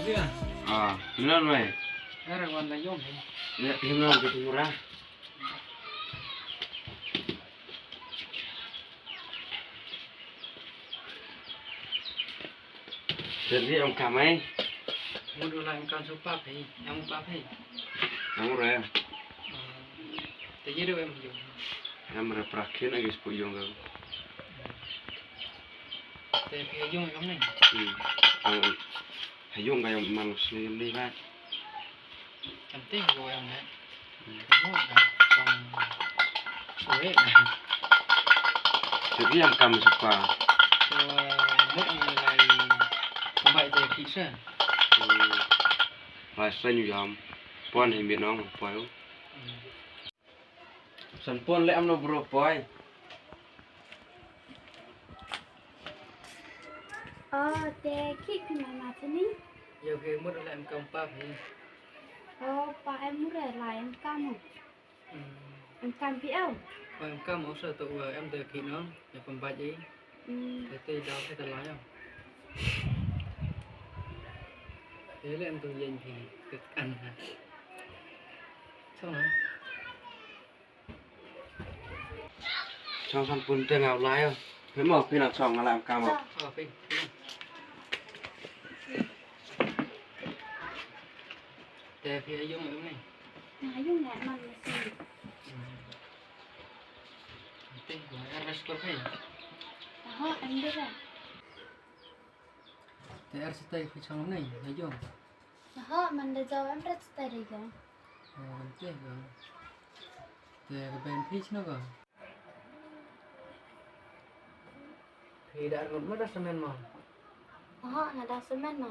dia. Benar mai. Era wanda yom. Ya, hilang gitu murah. Jadi ông cầm ấy. Muốn đồ lại con số ba phẩy, em ba phẩy. Kamu rồi. Tự nhiên đâu em dùng. Em ra prakir lagi sepuyung kau. Thì phải dùng cái này. Phải dùng cái manusia đi ba. Cảm thấy của em đấy. Đúng rồi, còn suối này. Jadi yang kamu suka. Mỗi người này không phải để kỹ sư. Và xanh dòng. Pon thì biết nó không phải. Sân pon lẽ em nó bro phải. Te khi mà thế ní. Giờ khi muốn lại em cầm ba phẩy. Ba em muốn lại em cam không? Em cam biết không? Em cầm một sở tụ em để kỹ nó, để còn bạch ấy. Thế tây đó phải ta lái không? Thế là em tôi dành thì cực ăn hả? Xong rồi. Trong sân pon tên nào lái không? Nếu mà khi nào chọn là làm cam không? Phi. Để phía dùng cái này. Dùng lại mà gì? Tên của RS có phải. Em biết rồi. Thế RS tay phía trong này thấy dùng. Mình đã cho em rất tay rồi. Thế rồi. Thế cái bên pitch nó rồi. Thì đã gồm mất cement mà. Là đã cement mà.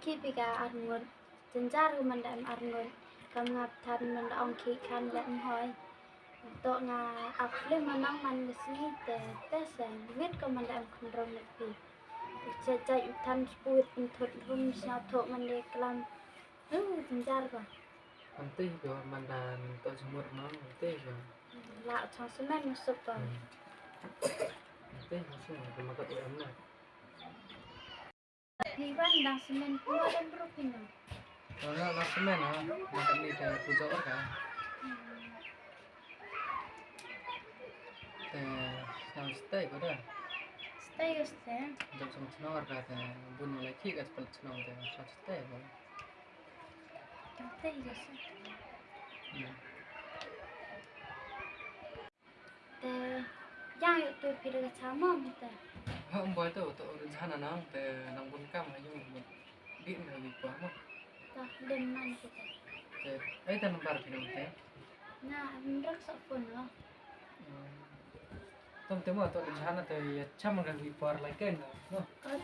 Khi bị cả ăn ngon, chân ra rồi mình đã ăn ngon. Cầm ngập thân mình đã ông khi khăn lẫn hỏi. Tụi ngà ọc lên mà nóng mình xí để tết sáng viết của mình đã ăn không rong được gì. Chạy thân bụi thuật hôm sau thụ mình để làm. Chân ra rồi. Mình tí rồi mình là tôi sẽ mua nó mình tí rồi. Lạo trong cement nó sụp rồi. Thế nó xuống rồi mà có tụi ấm này. Thì vẫn đang cement cũng có đem bro pin rồi. Nó cement hả? Mà cái này thì tôi rõ cả. Thì sao stay có được? Stay just there. Jam sama senor kata bunuh lagi kat sebelah senor tu sao stay rồi. Stay just there. Giang tôi bị được cháo mồm thế. Không phải tôi ra là nó thì nông quân cam hay nhưng mà điện là bị quá mà. Ta đêm nay thế. Thì ấy ta number thì đâu thế? Na em rất sợ phun nữa. Tôi mà tôi ra là thì trăm lần bị quá lại cái nữa. Có